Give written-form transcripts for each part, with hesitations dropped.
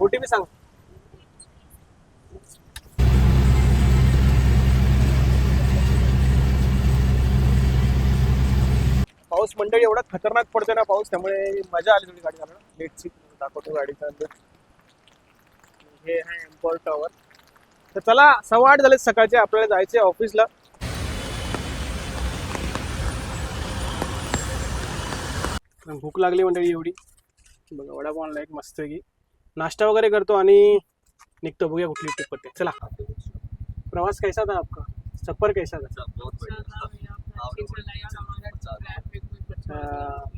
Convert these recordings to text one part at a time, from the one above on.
OTP सांग. पाऊस मंडळी एवढा खतरनाक पडतोय ना पाऊस, त्यामुळे मजा आली थोडी गाडी चालवणं. लेटची दाखवतो गाडीचा. हे आहे एम्पोर टॉवर. तर चला 8:15 झाले सकाळचे, आपल्याला जायचे ऑफिसला. भूक लागली मंडळी एवढी. बघा वडापाव आणला एक मस्त की. नाश्ता वगैरे करतो आणि निघतो. बघूया कुठली ट्रिप पडते. चला. प्रवास कैसा था आपका? सफर कैसा था?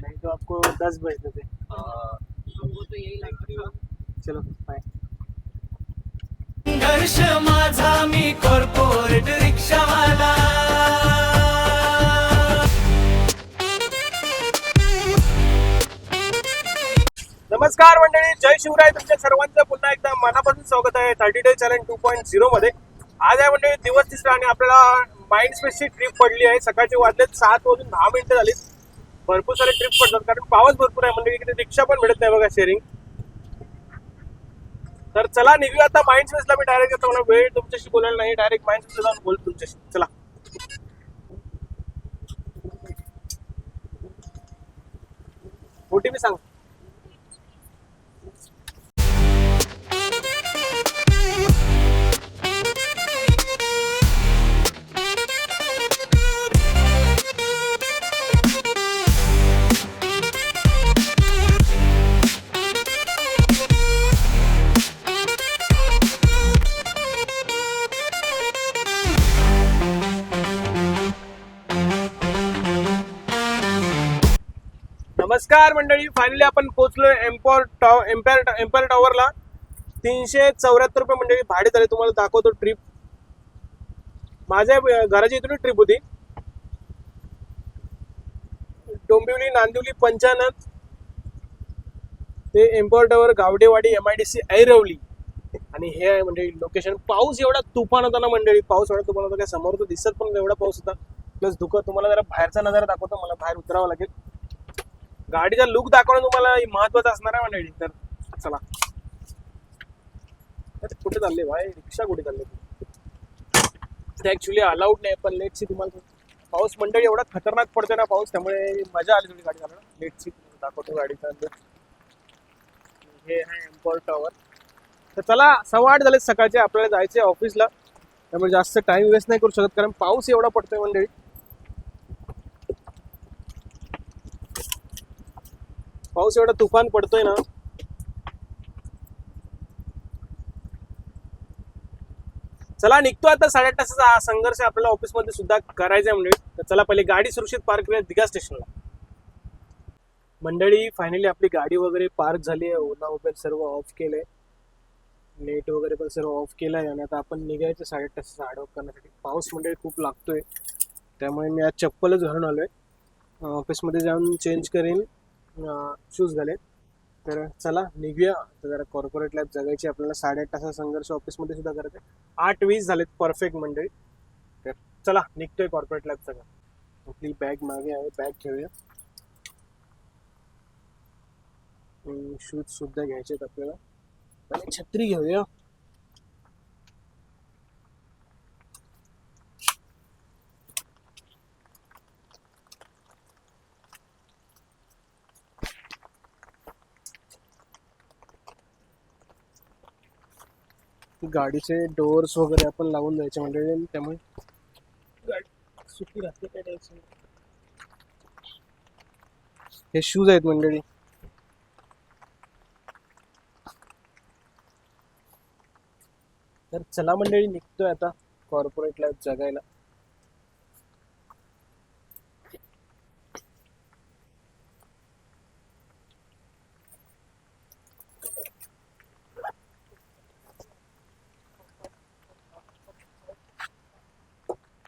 नहीं तो आपको 10 बजते थे. चलो बाय. संघर्ष माझा मी कॉर्पोरेट रिक्षावाला. नमस्कार मंडळी, जय शिवराय. तुमच्या सर्वांचं पुन्हा एकदा मनापासून स्वागत आहे 30 डे चॅलेंज 2.0 मध्ये. आज आहे मंडळी दिवस तिसरा आणि आपल्याला माइंड स्पेसची ट्रिप पडली आहे. सकाळचे वाजलेत 7:10 झाली. भरपूर सारे ट्रिप पडतात कारण पाऊस भरपूर आहे मंडळी. इकडे रिक्षा पण मिळत नाही बघा शेअरिंग. तर चला निघूया आता माइंड स्पेसला. मी डायरेक्ट येतो, मला वेळ तुमच्याशी बोलायला नाही. डायरेक्ट माइंड स्पेसला जाऊन बोल तुमच्याशी. चला. OTP सांग. नमस्कार मंडळी, फायनली आपण पोहोचलोय एम्पायर टॉवरला. 374 रुपये मंडळी भाडे झाले. तुम्हाला दाखवतो ट्रिप. माझ्या घराची इथून ट्रिप होती. डोंबिवली, नांदिवली, पंचानन ते एम्पायर टॉवर, गावडेवाडी, MIDC, ऐरवली. आणि हे आहे मंडळी लोकेशन. पाऊस एवढा तुफान होता ना मंडळी, पाऊस एवढा तुफान होता काय समोर तर दिसत पण एवढा पाऊस होता. प्लस धुकं. तुम्हाला जरा बाहेरचा नजारा दाखवतो. मला बाहेर उतरावं लागेल. गाडीचा लुक दाखवणं तुम्हाला महत्वाचं असणार आहे मंडळी. तर चला. कुठे चालले भाई? रिक्षा कुठे चालले? ते ऍक्च्युली अलाउड नाही पण लेटची तुम्हाला पाऊस मंडळी एवढा खतरनाक पडतोय ना पाऊस, त्यामुळे मजा आली थोडी गाडी चालवणं. लेटची दाखवतो गाडीचा. हे आहे एम्पोर टॉवर. तर चला 8:15 झाले सकाळचे, आपल्याला जायचे ऑफिसला. त्यामुळे जास्त टाइम वेस्ट नाही करू शकत कारण पाऊस एवढा पडतोय मंडळी. पाऊस एवढा तुफान पडतोय ना. चला निघतो आता. 8:30 तासाचा हा संघर्ष आपल्याला ऑफिसमध्ये सुद्धा करायचा आहे मंडळी. तर चला पहिले गाडी सुरक्षित पार्क करूया दिघा स्टेशनला. मंडळी फायनली आपली गाडी वगैरे पार्क झाली आहे. ओला उबेर सर्व ऑफ केलंय. नेट वगैरे पण सर्व ऑफ केलंय आणि आता आपण निघायचं 8:30 तासाचा हार्डवर्क करण्यासाठी. पाऊस मंडळी खूप लागतोय त्यामुळे मी आज चप्पलच घालून आलोय. ऑफिसमध्ये जाऊन चेंज करेन, शूज घालेन. तर चला निघूया. तर जरा कॉर्पोरेट लाईफ जगायची आपल्याला. 8:30 तासाचा संघर्ष ऑफिसमध्ये सुद्धा करायचं. 8:20 झालेत परफेक्ट मंडळी. तर चला निघतोय कॉर्पोरेट लाईफ जगा. आपली बॅग मागे आहे, बॅग घेऊया. शूज सुद्धा घ्यायचे आहेत आपल्याला आणि छत्री घेऊया. गाडीचे डोअर्स वगैरे आपण लावून जायचे म्हणजे त्यामुळे गाडी सुखी राहते. काय टेन्शन. हे शूज आहेत मंडळी. तर चला मंडळी निघतोय आता कॉर्पोरेट लाईफ जगायला.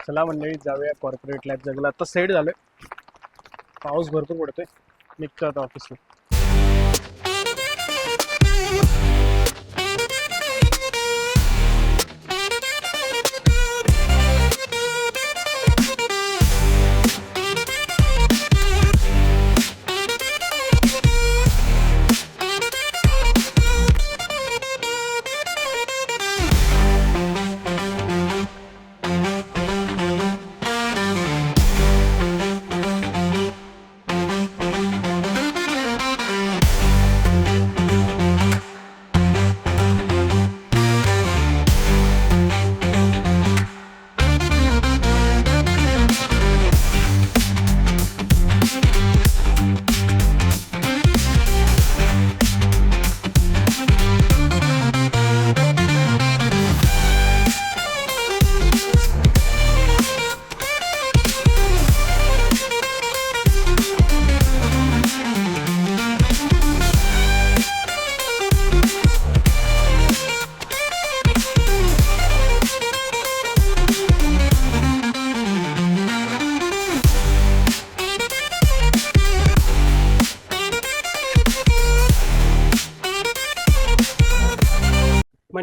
चला मंडळी जाऊया कॉर्पोरेट लाईफ जगायला. आता सेट झालोय. पाऊस भरपूर पडतोय. निघतो आता ऑफिसला.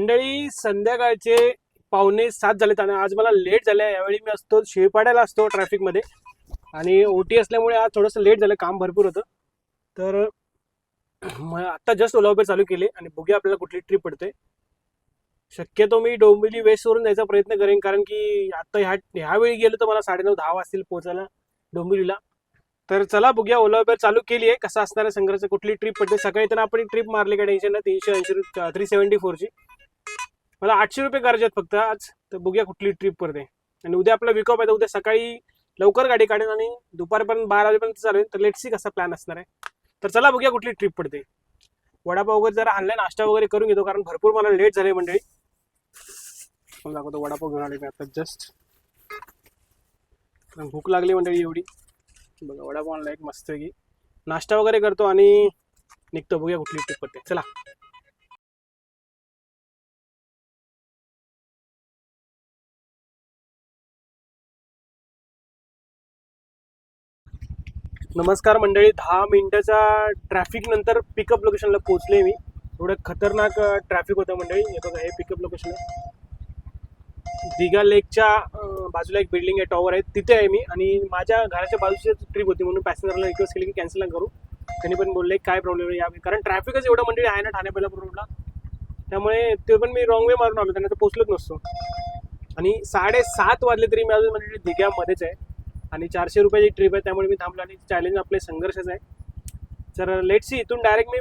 मंडळी संध्याकाळचे 6:45 झालेत आणि आज मला लेट झालं. यावेळी मी असतो शिळपाड्याला असतो ट्रॅफिकमध्ये आणि OT असल्यामुळे आज थोडंसं लेट झालं, काम भरपूर होतं. तर आत्ता जस्ट ओला उबेर चालू केले आणि बघूया आपल्याला कुठली ट्रिप पडते. शक्यतो मी डोंबिवली वेस्टवरून जायचा प्रयत्न करेन, कारण की आता ह्यावेळी गेलो तर मला 9:30-10 वाजतील पोहोचायला डोंबिवलीला. तर चला बघूया, ओला उबेर चालू केली आहे. कसं असणार आहे संघर्ष, कुठली ट्रिप पडते. सकाळी तर आपण ट्रिप मारली, काय टेन्शन नाही. 374ची मला 800 रुपये करायचे आहेत फक्त आज. तर बघूया कुठली ट्रिप पडते. आणि उद्या आपला विकअप आहे, तर उद्या सकाळी लवकर गाडी काढेन आणि दुपारपर्यंत 12 वाजेपर्यंत चालेल. तर लेट्स सी कसा प्लॅन असणार आहे. तर चला बघूया कुठली ट्रिप पडते. वडापाव वगैरे जरा आणलाय, नाश्ता वगैरे करून घेतो, कारण भरपूर मला लेट झाले मंडळी. दाखवतो वडापाव घेऊन आले मी आता जस्ट. भूक लागली मंडळी एवढी. बघा वडापाव आणला एक मस्त की. नाश्ता वगैरे करतो आणि निघतो. बघूया कुठली ट्रिप पडते. चला. नमस्कार मंडळी, 10 मिनिटाच्या ट्रॅफिक नंतर पिकअप लोकेशनला पोहोचले मी. थोडं खतरनाक ट्रॅफिक होतं मंडळी. हे बघा, हे पिकअप लोकेशन आहे. दिघा लेकच्या बाजूला एक बिल्डिंग आहे, टॉवर आहे, तिथे आहे मी. आणि माझ्या घराच्या बाजूची ट्रिप होती म्हणून पॅसेंजरला रिक्वेस्ट केली की कॅन्सल ना करू. त्यांनी पण बोलले काय प्रॉब्लेम आहे यावेळी, कारण ट्रॅफिकच एवढं मंडळी आहे ना ठाणे बेलापूर रोडला. त्यामुळे ते पण मी रॉंग वे मारून आलो, त्यांना तर पोचलोच नसतो. आणि 7:30 वाजले तरी मी अजून म्हणजे दिघ्यामध्येच आहे. आणि 400 रुपयाची ट्रिप आहे, त्यामुळे मी थांबलो. आणि चॅलेंज आपले संघर्षच आहे. तर लेट्स सी, इथून डायरेक्ट मी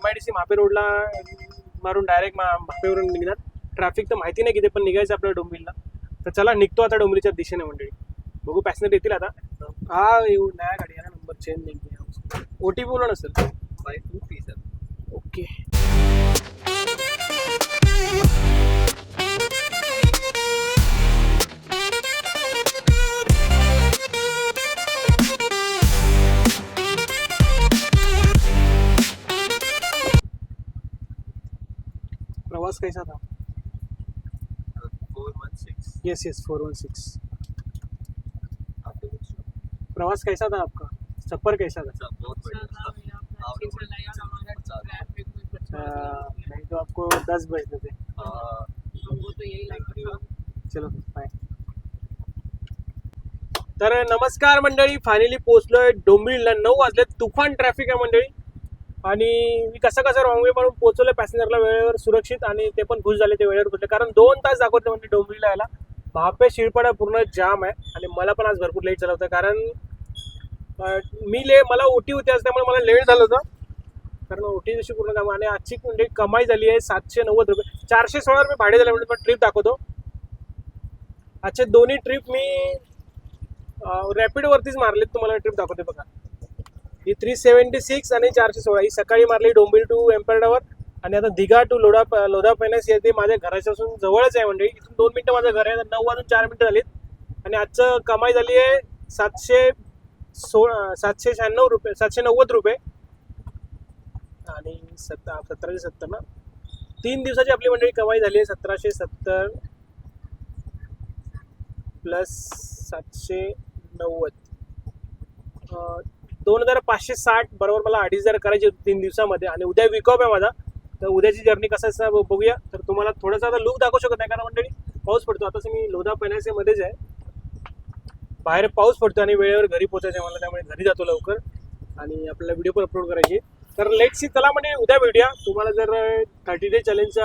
MIDC म्हापे रोडला मारून डायरेक्ट म्हापेवरून निघणार. ट्रॅफिक तर माहिती नाही किती, पण निघायचं आपल्याला डोंबिवलीला. तर चला निघतो आता डोंबिवलीच्या दिशेने मंडळी. बघू पॅसेंजर येतील आता. हा येऊ, नया गाडी आहे ना, नंबर चेंज नाही. OTP बोला ना सर. 52 सर. ओके. प्रवास कैसा था? 416. यस 416. प्रवास कैसा था आपका? सफर कैसा था? बहुत बढ़िया। नहीं तो आपको 10 बजते थे. चलो बाय. तर नमस्कार मंडळी, फायनली पोहोचलोय डोंबिवलीला. 9 वाजले. तुफान ट्रॅफिक आहे मंडळी. आणि मी कसं रॉंग वे मारून पोहोचवलं पॅसेंजरला वेळेवर सुरक्षित. आणि ते पण खुश झाले, ते वेळेवर पोहोचले. कारण 2 तास दाखवते म्हणजे डोंबिवलीला यायला. म्हापे शिळपाडा पूर्ण जाम आहे. आणि मला पण आज भरपूर लेट झालं होतं, कारण मला OT होती आज, त्यामुळे मला लेट झालं होतं. कारण OT जशी पूर्ण काम. आणि आजची म्हणजे कमाई झाली आहे 790 रुपये. 416 रुपये भाडे झाले. म्हणजे ट्रिप दाखवतो. आजचे दोन्ही ट्रिप मी रॅपिडवरतीच मारलेत. तुम्हाला ट्रिप दाखवते बघा. ही 376 आणि 416 ही सकाळी मारली डोंबिवली टू एम्पायर टावर. आणि आता दिघा टू लोधा पैनस येते माझ्या घराच्यापासून जवळच आहे म्हणजे. इथून 2 मिनिटं माझं घर आहे. 9 वाजून 4 मिनिटं झालीत. आणि आजचं कमाई झाली आहे 790 रुपये. आणि 1770 ना. 3 दिवसाची आपली मंडळी कमाई झाली आहे 1770 प्लस 790 2560 बरोबर. मला 2500 करायची होती 3 दिवसामध्ये. आणि उद्या विकअप आहे माझा. तर उद्याची जर्नी कसं असं बघूया. तर तुम्हाला थोडासा आता लुक दाखवू शकत नाही, कारण मंडळी पाऊस पडतो. आताच मी लोधा पैनासेमध्येच आहे. बाहेर पाऊस पडतो आणि वेळेवर घरी पोहोचायचं आहे मला, त्यामुळे घरी जातो लवकर. आणि आपल्याला व्हिडिओ पण अपलोड करायची. तर लेट्स सी, चला म्हणजे उद्या भेटूया. तुम्हाला जर 30 डे चॅलेंज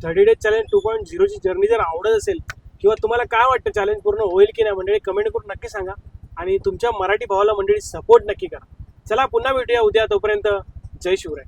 2.0ची जर्नी जर आवडत असेल, किंवा तुम्हाला काय वाटतं चॅलेंज पूर्ण होईल की नाही मंडळी, कमेंट करून नक्की सांगा. आणि तुमच्या मराठी भावाला मंडळी सपोर्ट नक्की करा. चला पुन्हा भेटूया उद्या. तोपर्यंत जय शिवराय.